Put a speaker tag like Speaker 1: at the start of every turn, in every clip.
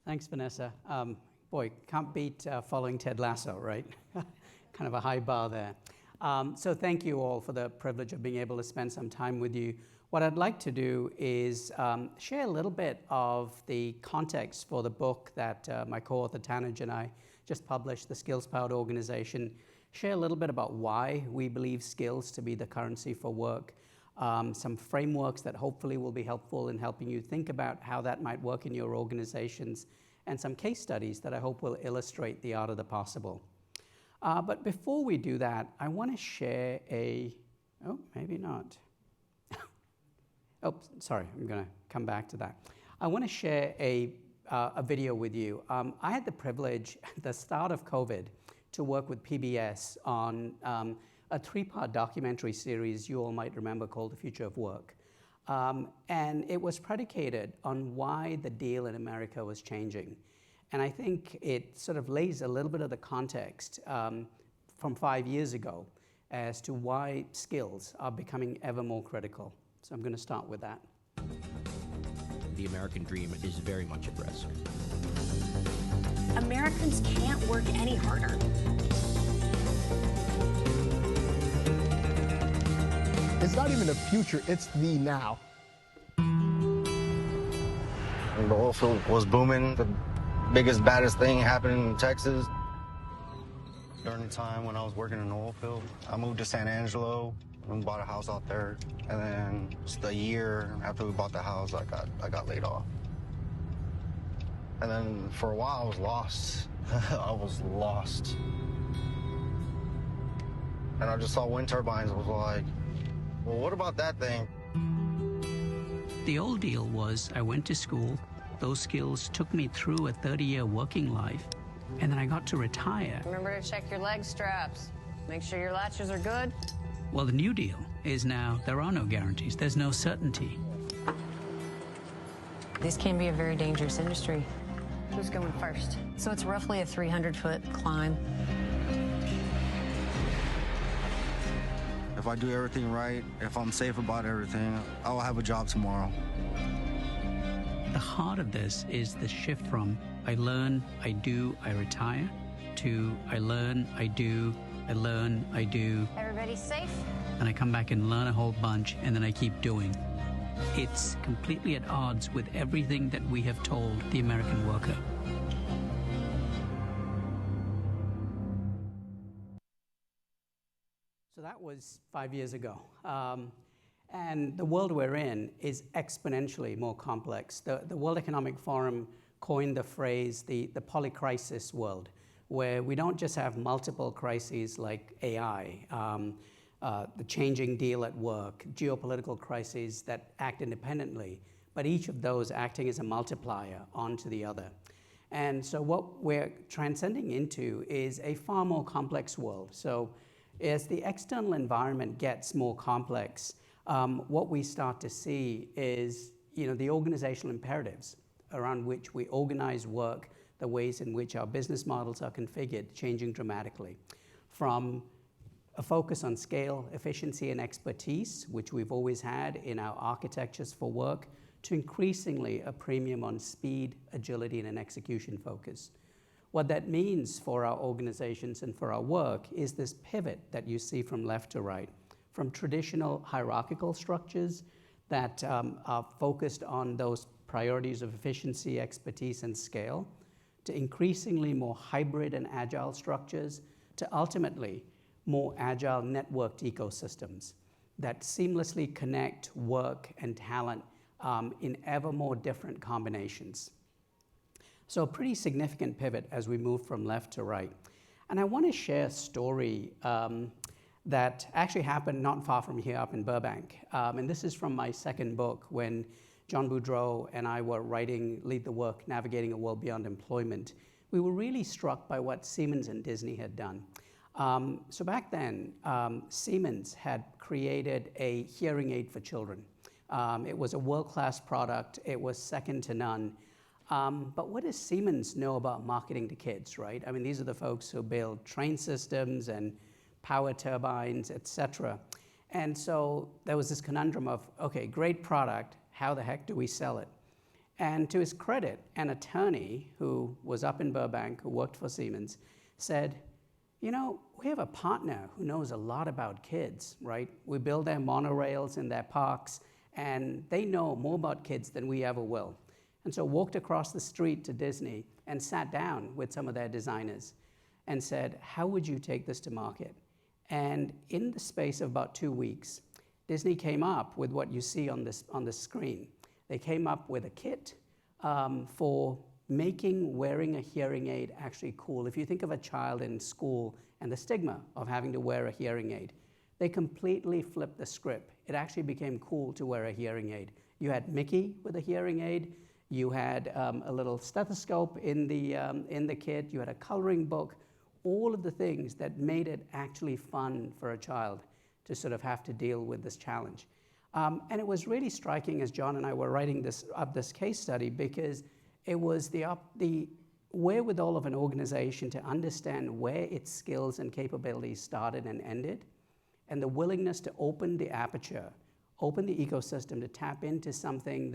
Speaker 1: Thanks, Vanessa. Boy, can't beat following Ted Lasso, right? Kind of a high bar there. So thank you all for the privilege of being able to spend some time with you. What I'd like to do is share a little bit of the context for the book that my co-author Tanuj and I just published, The Skills-Powered Organization, share a little bit about why we believe skills to be the currency for work, some frameworks that hopefully will be helpful in helping you think about how that might work in your organizations, and some case studies that I hope will illustrate the art of the possible. But before we do that, I want to share maybe not. Oh, sorry, I'm going to come back to that. I want to share a video with you. I had the privilege at the start of COVID to work with PBS on a three-part documentary series you all might remember called The Future of Work. And it was predicated on why the deal in America was changing. And I think it sort of lays a little bit of the context from 5 years ago as to why skills are becoming ever more critical. So I'm going to start with that.
Speaker 2: The American dream is very much at risk.
Speaker 3: Americans can't work any harder.
Speaker 4: It's not even the future, it's the now.
Speaker 5: The oil field was booming. The biggest, baddest thing happened in Texas. During the time when I was working in the oil field, I moved to San Angelo and bought a house out there. And then just a year after we bought the house, I got laid off. And then for a while, I was lost. I was lost. And I just saw wind turbines. I was like, well, what about that thing?
Speaker 1: The old deal was I went to school, those skills took me through a 30-year working life, and then I got to retire.
Speaker 3: Remember to check your leg straps. Make sure your latches are good.
Speaker 1: Well, the new deal is now there are no guarantees, there's no certainty.
Speaker 3: This can be a very dangerous industry. Who's going first? So it's roughly a 300-foot climb.
Speaker 5: If I do everything right, if I'm safe about everything, I'll have a job tomorrow.
Speaker 1: The heart of this is the shift from I learn, I do, I retire, to I learn, I do, I learn, I do.
Speaker 3: Everybody's safe?
Speaker 1: And I come back and learn a whole bunch, and then I keep doing. It's completely at odds with everything that we have told the American worker. So that was 5 years ago. And the world we're in is exponentially more complex. The World Economic Forum coined the phrase the polycrisis world, where we don't just have multiple crises like AI, the changing deal at work, geopolitical crises that act independently, but each of those acting as a multiplier onto the other. And so what we're transcending into is a far more complex world. So as the external environment gets more complex, what we start to see is the organizational imperatives around which we organize work, the ways in which our business models are configured, changing dramatically. From a focus on scale, efficiency, and expertise, which we've always had in our architectures for work, to increasingly a premium on speed, agility, and an execution focus. What that means for our organizations and for our work is this pivot that you see from left to right, from traditional hierarchical structures that are focused on those priorities of efficiency, expertise, and scale, to increasingly more hybrid and agile structures, to ultimately more agile networked ecosystems that seamlessly connect work and talent in ever more different combinations. So a pretty significant pivot as we move from left to right. And I want to share a story that actually happened not far from here up in Burbank. And this is from my second book, when John Boudreau and I were writing Lead the Work, Navigating a World Beyond Employment. We were really struck by what Siemens and Disney had done. So back then, Siemens had created a hearing aid for children. It was a world-class product. It was second to none. But what does Siemens know about marketing to kids, right? I mean, these are the folks who build train systems and power turbines, et cetera. And so there was this conundrum of, okay, great product, how the heck do we sell it? And to his credit, an attorney who was up in Burbank, who worked for Siemens, said, you know, we have a partner who knows a lot about kids, right? We build their monorails in their parks, and they know more about kids than we ever will. And so walked across the street to Disney and sat down with some of their designers and said, how would you take this to market? And in the space of about 2 weeks, Disney came up with what you see on the screen. They came up with a kit for making wearing a hearing aid actually cool. If you think of a child in school and the stigma of having to wear a hearing aid, they completely flipped the script. It actually became cool to wear a hearing aid. You had Mickey with a hearing aid. You had a little stethoscope in the kit. You had a coloring book. All of the things that made it actually fun for a child to sort of have to deal with this challenge. And it was really striking as John and I were writing this case study, because it was the wherewithal of an organization to understand where its skills and capabilities started and ended, and the willingness to open the aperture, open the ecosystem to tap into something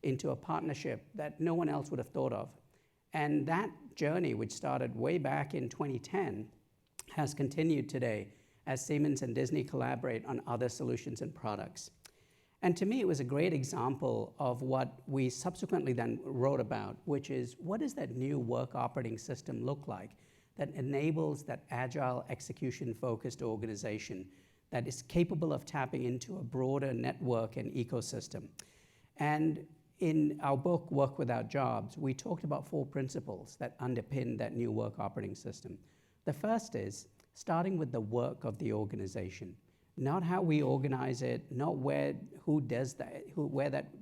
Speaker 1: into a partnership that no one else would have thought of. And that journey, which started way back in 2010, has continued today as Siemens and Disney collaborate on other solutions and products. And to me, it was a great example of what we subsequently then wrote about, which is, what does that new work operating system look like that enables that agile, execution-focused organization that is capable of tapping into a broader network and ecosystem? And in our book, Work Without Jobs, we talked about 4 principles that underpin that new work operating system. The first is starting with the work of the organization, not how we organize it, not who does that,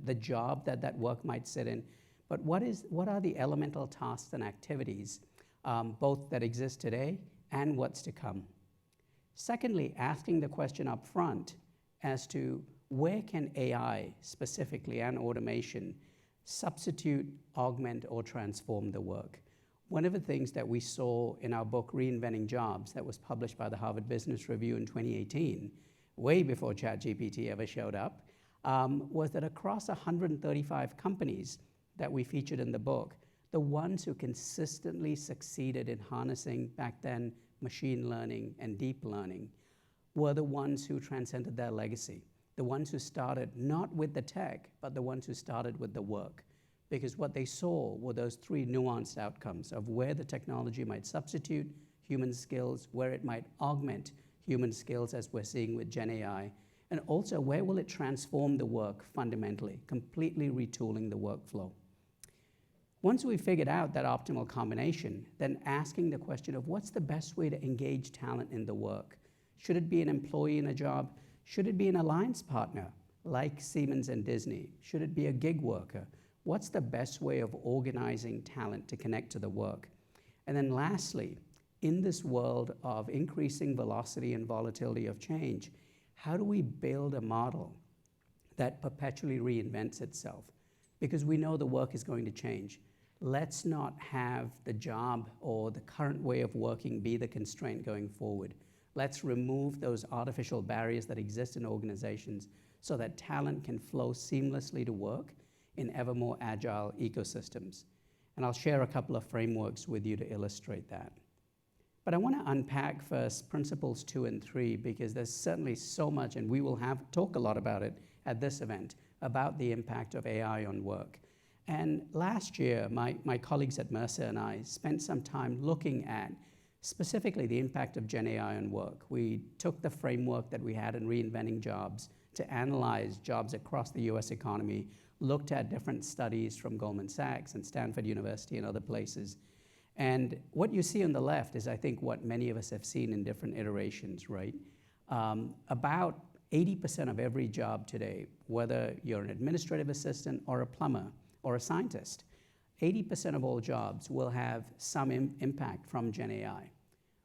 Speaker 1: the job that work might sit in, but what are the elemental tasks and activities, both that exist today and what's to come. Secondly, asking the question up front as to where can AI specifically and automation substitute, augment, or transform the work? One of the things that we saw in our book, Reinventing Jobs, that was published by the Harvard Business Review in 2018, way before ChatGPT ever showed up, was that across 135 companies that we featured in the book, the ones who consistently succeeded in harnessing, back then, machine learning and deep learning were the ones who transcended their legacy, the ones who started not with the tech, but the ones who started with the work. Because what they saw were those 3 nuanced outcomes of where the technology might substitute human skills, where it might augment human skills, as we're seeing with Gen AI, and also where will it transform the work fundamentally, completely retooling the workflow. Once we figured out that optimal combination, then asking the question of what's the best way to engage talent in the work? Should it be an employee in a job? Should it be an alliance partner like Siemens and Disney? Should it be a gig worker? What's the best way of organizing talent to connect to the work? And then lastly, in this world of increasing velocity and volatility of change, how do we build a model that perpetually reinvents itself? Because we know the work is going to change. Let's not have the job or the current way of working be the constraint going forward. Let's remove those artificial barriers that exist in organizations so that talent can flow seamlessly to work in ever more agile ecosystems. And I'll share a couple of frameworks with you to illustrate that. But I want to unpack first principles 2 and 3, because there's certainly so much, and we will talk a lot about it at this event, about the impact of AI on work. And last year, my colleagues at Mercer and I spent some time looking at specifically the impact of Gen AI on work. We took the framework that we had in Reinventing Jobs to analyze jobs across the US economy, looked at different studies from Goldman Sachs and Stanford University and other places. And what you see on the left is, I think, what many of us have seen in different iterations, right? About 80% of every job today, whether you're an administrative assistant or a plumber or a scientist, 80% of all jobs will have some impact from Gen AI.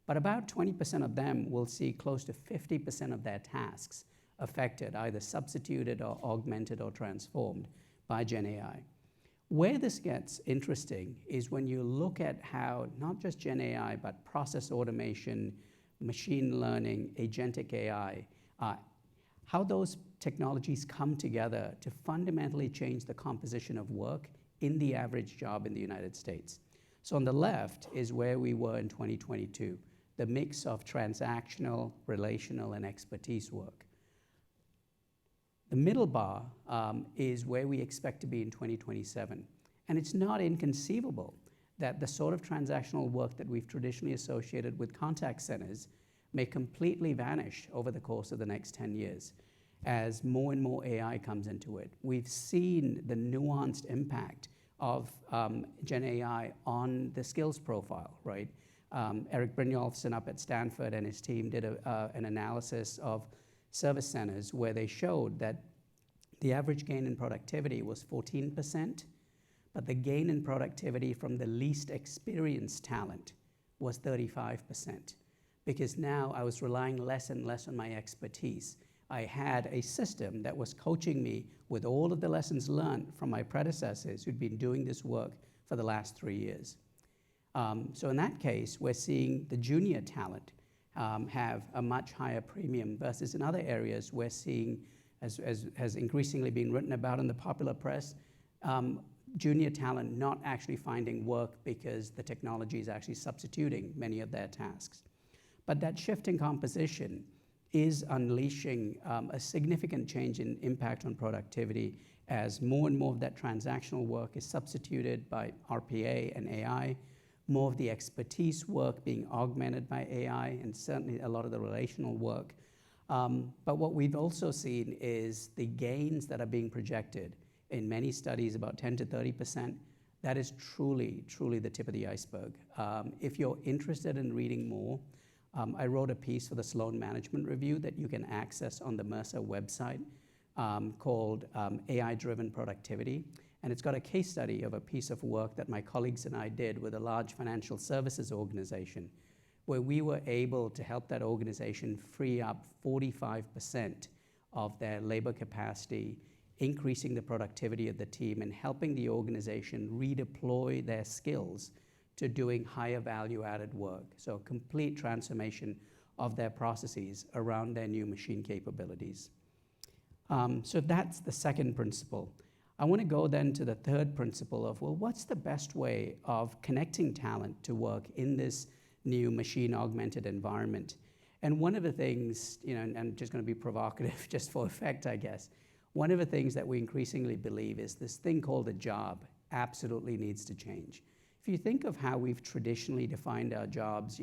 Speaker 1: But about 20% of them will see close to 50% of their tasks affected, either substituted or augmented or transformed by Gen AI. Where this gets interesting is when you look at how not just Gen AI, but process automation, machine learning, agentic AI, how those technologies come together to fundamentally change the composition of work in the average job in the United States. So on the left is where we were in 2022, the mix of transactional, relational, and expertise work. The middle bar is where we expect to be in 2027. And it's not inconceivable that the sort of transactional work that we've traditionally associated with contact centers may completely vanish over the course of the next 10 years as more and more AI comes into it. We've seen the nuanced impact of Gen AI on the skills profile, right? Eric Brynjolfsson up at Stanford and his team did an analysis of service centers where they showed that the average gain in productivity was 14%, but the gain in productivity from the least experienced talent was 35%. Because now I was relying less and less on my expertise. I had a system that was coaching me with all of the lessons learned from my predecessors who'd been doing this work for the last 3 years. So in that case, we're seeing the junior talent have a much higher premium versus in other areas we're seeing, as has increasingly been written about in the popular press, junior talent not actually finding work because the technology is actually substituting many of their tasks. But that shift in composition is unleashing a significant change in impact on productivity as more and more of that transactional work is substituted by RPA and AI, more of the expertise work being augmented by AI, and certainly a lot of the relational work. But what we've also seen is the gains that are being projected in many studies, about 10 to 30%, that is truly, truly the tip of the iceberg. If you're interested in reading more, I wrote a piece for the Sloan Management Review that you can access on the Mercer website called AI-Driven Productivity. And it's got a case study of a piece of work that my colleagues and I did with a large financial services organization, where we were able to help that organization free up 45% of their labor capacity, increasing the productivity of the team and helping the organization redeploy their skills to doing higher value-added work. So a complete transformation of their processes around their new machine capabilities. So that's the second principle. I want to go then to the third principle of, well, what's the best way of connecting talent to work in this new machine-augmented environment? And one of the things, and I'm just going to be provocative just for effect, I guess, one of the things that we increasingly believe is this thing called a job absolutely needs to change. If you think of how we've traditionally defined our jobs,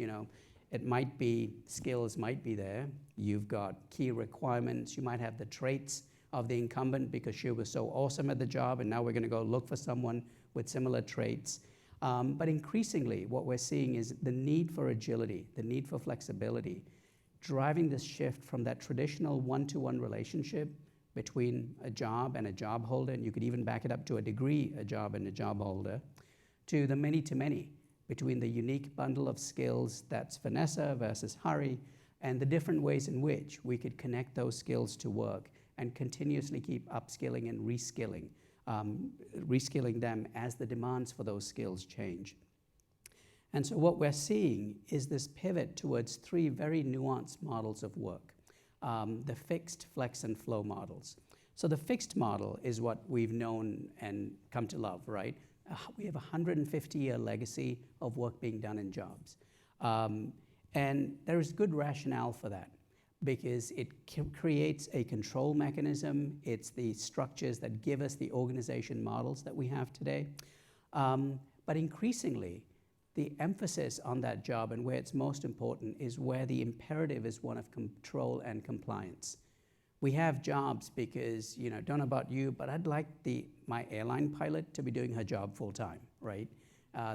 Speaker 1: it might be, skills might be there. You've got key requirements. You might have the traits of the incumbent because she was so awesome at the job, and now we're going to go look for someone with similar traits. But increasingly, what we're seeing is the need for agility, the need for flexibility, driving this shift from that traditional one-to-one relationship between a job and a job holder, and you could even back it up to a degree, a job and a job holder, to the many-to-many, between the unique bundle of skills that's Vanessa versus Hari, and the different ways in which we could connect those skills to work and continuously keep upskilling and reskilling them as the demands for those skills change. And so what we're seeing is this pivot towards three very nuanced models of work. The fixed, flex, and flow models. So the fixed model is what we've known and come to love, right? We have a 150-year legacy of work being done in jobs. And there is good rationale for that because it creates a control mechanism. It's the structures that give us the organization models that we have today. But increasingly, the emphasis on that job and where it's most important is where the imperative is one of control and compliance. We have jobs because, don't know about you, but I'd like my airline pilot to be doing her job full time, right?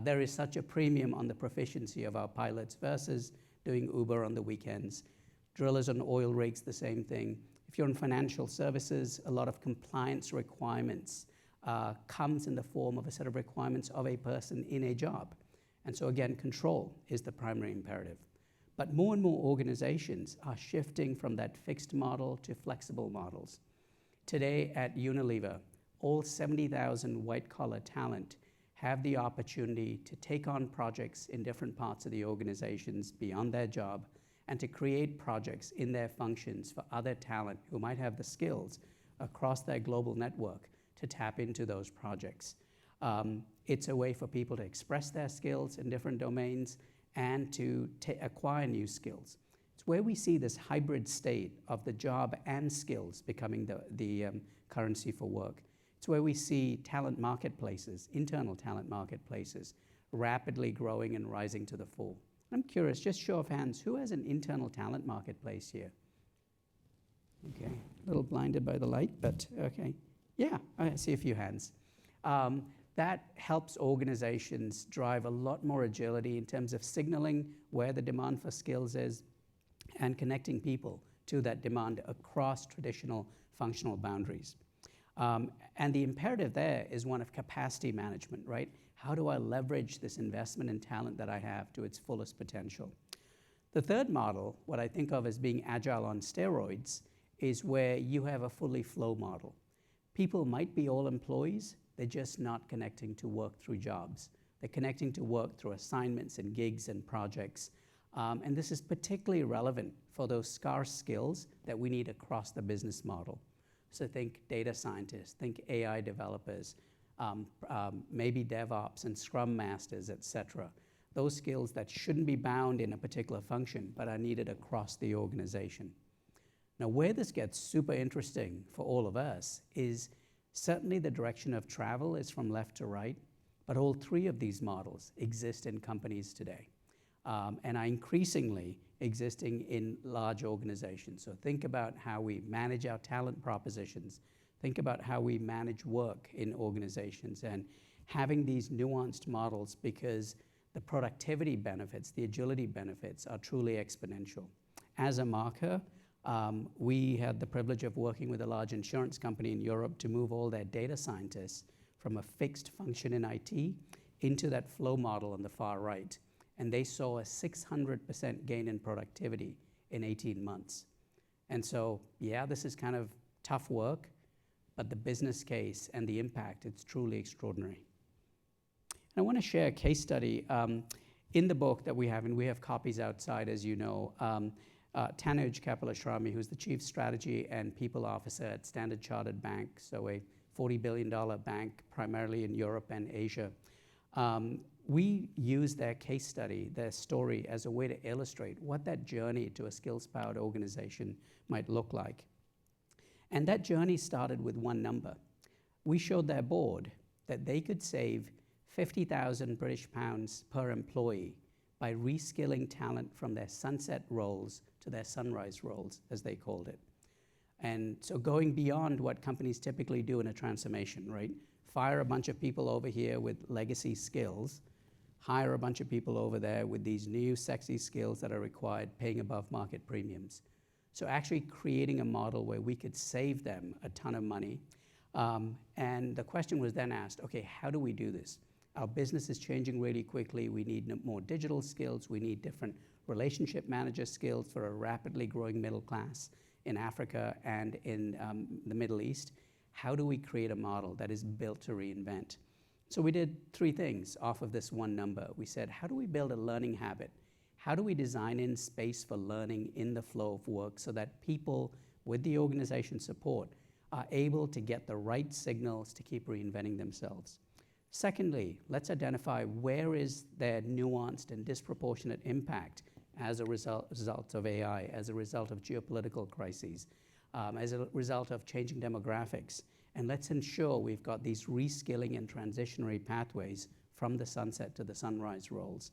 Speaker 1: There is such a premium on the proficiency of our pilots versus doing Uber on the weekends. Drillers on oil rigs, the same thing. If you're in financial services, a lot of compliance requirements comes in the form of a set of requirements of a person in a job. And so again, control is the primary imperative. But more and more organizations are shifting from that fixed model to flexible models. Today at Unilever, all 70,000 white-collar talent have the opportunity to take on projects in different parts of the organizations beyond their job and to create projects in their functions for other talent who might have the skills across their global network to tap into those projects. It's a way for people to express their skills in different domains and to acquire new skills. It's where we see this hybrid state of the job and skills becoming the currency for work. It's where we see talent marketplaces, internal talent marketplaces, rapidly growing and rising to the fore. I'm curious, just show of hands, who has an internal talent marketplace here? Okay, a little blinded by the light, but okay. Yeah, I see a few hands. That helps organizations drive a lot more agility in terms of signaling where the demand for skills is and connecting people to that demand across traditional functional boundaries. And the imperative there is one of capacity management, right? How do I leverage this investment in talent that I have to its fullest potential? The third model, what I think of as being agile on steroids, is where you have a fully flow model. People might be all employees, they're just not connecting to work through jobs. They're connecting to work through assignments and gigs and projects. And this is particularly relevant for those scarce skills that we need across the business model. So think data scientists, think AI developers, maybe DevOps and Scrum Masters, et cetera. Those skills that shouldn't be bound in a particular function, but are needed across the organization. Now, where this gets super interesting for all of us is certainly the direction of travel is from left to right, but all three of these models exist in companies today, and are increasingly existing in large organizations. So think about how we manage our talent propositions, think about how we manage work in organizations, and having these nuanced models, because the productivity benefits, the agility benefits are truly exponential. As a marker, we had the privilege of working with a large insurance company in Europe to move all their data scientists from a fixed function in IT into that flow model on the far right. And they saw a 600% gain in productivity in 18 months. And so, yeah, this is kind of tough work, but the business case and the impact, it's truly extraordinary. And I want to share a case study in the book that we have, and we have copies outside, as you know. Tanuj Kapilashwamy, who's the Chief Strategy and People Officer at Standard Chartered Bank, so a $40 billion bank primarily in Europe and Asia. We use their case study, their story, as a way to illustrate what that journey to a skills-powered organization might look like. And that journey started with one number. We showed their board that they could save 50,000 British pounds per employee by reskilling talent from their sunset roles to their sunrise roles, as they called it. And so going beyond what companies typically do in a transformation, right? Fire a bunch of people over here with legacy skills, hire a bunch of people over there with these new sexy skills that are required, paying above market premiums. So actually creating a model where we could save them a ton of money. And the question was then asked, okay, how do we do this? Our business is changing really quickly. We need more digital skills. We need different relationship manager skills for a rapidly growing middle class in Africa and in the Middle East. How do we create a model that is built to reinvent? So we did three things off of this one number. We said, how do we build a learning habit? How do we design in space for learning in the flow of work so that people with the organization support are able to get the right signals to keep reinventing themselves? Secondly, let's identify where is their nuanced and disproportionate impact as a result of AI, as a result of geopolitical crises, as a result of changing demographics. And let's ensure we've got these reskilling and transitionary pathways from the sunset to the sunrise roles.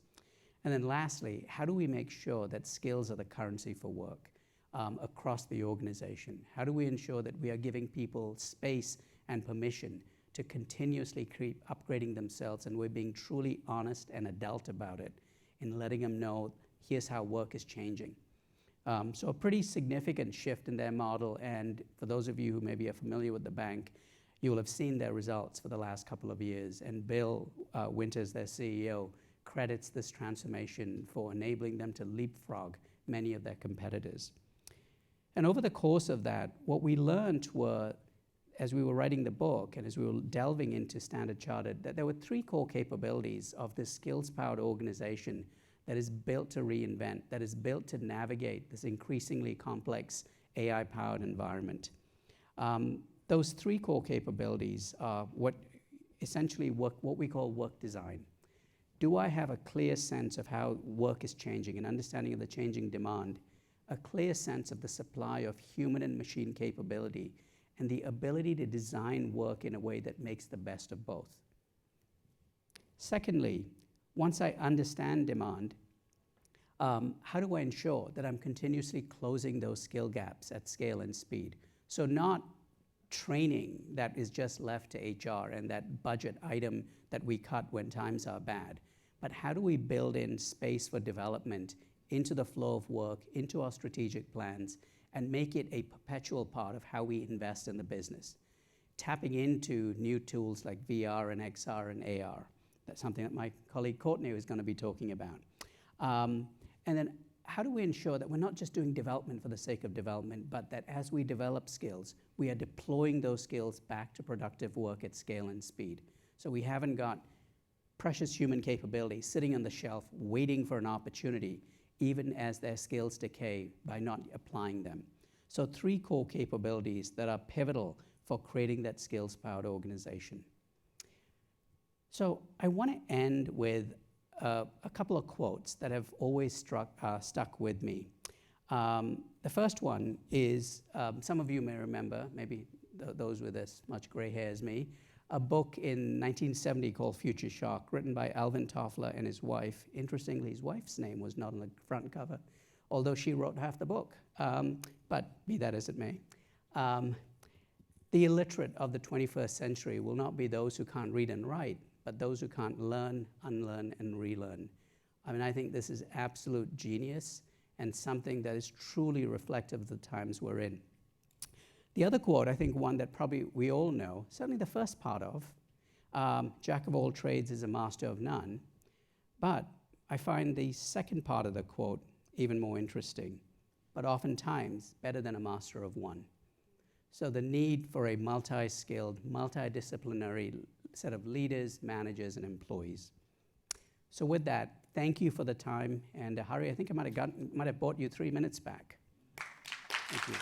Speaker 1: And then lastly, how do we make sure that skills are the currency for work across the organization? How do we ensure that we are giving people space and permission to continuously keep upgrading themselves, and we're being truly honest and adult about it in letting them know, here's how work is changing. So a pretty significant shift in their model, and for those of you who maybe are familiar with the bank, you will have seen their results for the last couple of years, and Bill Winters, their CEO, credits this transformation for enabling them to leapfrog many of their competitors. And over the course of that, what we learned were, as we were writing the book and as we were delving into Standard Chartered, that there were three core capabilities of this skills-powered organization that is built to reinvent, that is built to navigate this increasingly complex AI-powered environment. Those three core capabilities are what essentially what we call work design. Do I have a clear sense of how work is changing, an understanding of the changing demand, a clear sense of the supply of human and machine capability, and the ability to design work in a way that makes the best of both? Secondly, once I understand demand, how do I ensure that I'm continuously closing those skill gaps at scale and speed? So not training that is just left to HR and that budget item that we cut when times are bad, but how do we build in space for development into the flow of work, into our strategic plans, and make it a perpetual part of how we invest in the business? Tapping into new tools like VR and XR and AR. That's something that my colleague Courtney is going to be talking about. And then how do we ensure that we're not just doing development for the sake of development, but that as we develop skills, we are deploying those skills back to productive work at scale and speed? So we haven't got precious human capability sitting on the shelf waiting for an opportunity, even as their skills decay by not applying them. So 3 core capabilities that are pivotal for creating that skills-powered organization. So I want to end with a couple of quotes that have always stuck with me. The first one is, some of you may remember, maybe those with as much gray hair as me, a book in 1970 called Future Shock, written by Alvin Toffler and his wife. Interestingly, his wife's name was not on the front cover, although she wrote half the book, but be that as it may. The illiterate of the 21st century will not be those who can't read and write, but those who can't learn, unlearn, and relearn. I mean, I think this is absolute genius and something that is truly reflective of the times we're in. The other quote, I think one that probably we all know, certainly the first part of, Jack of all trades is a master of none, but I find the second part of the quote even more interesting, but oftentimes better than a master of one. So the need for a multi-skilled, multidisciplinary set of leaders, managers, and employees. So with that, thank you for the time, and Hari, I think I might have bought you 3 minutes back. Thank you.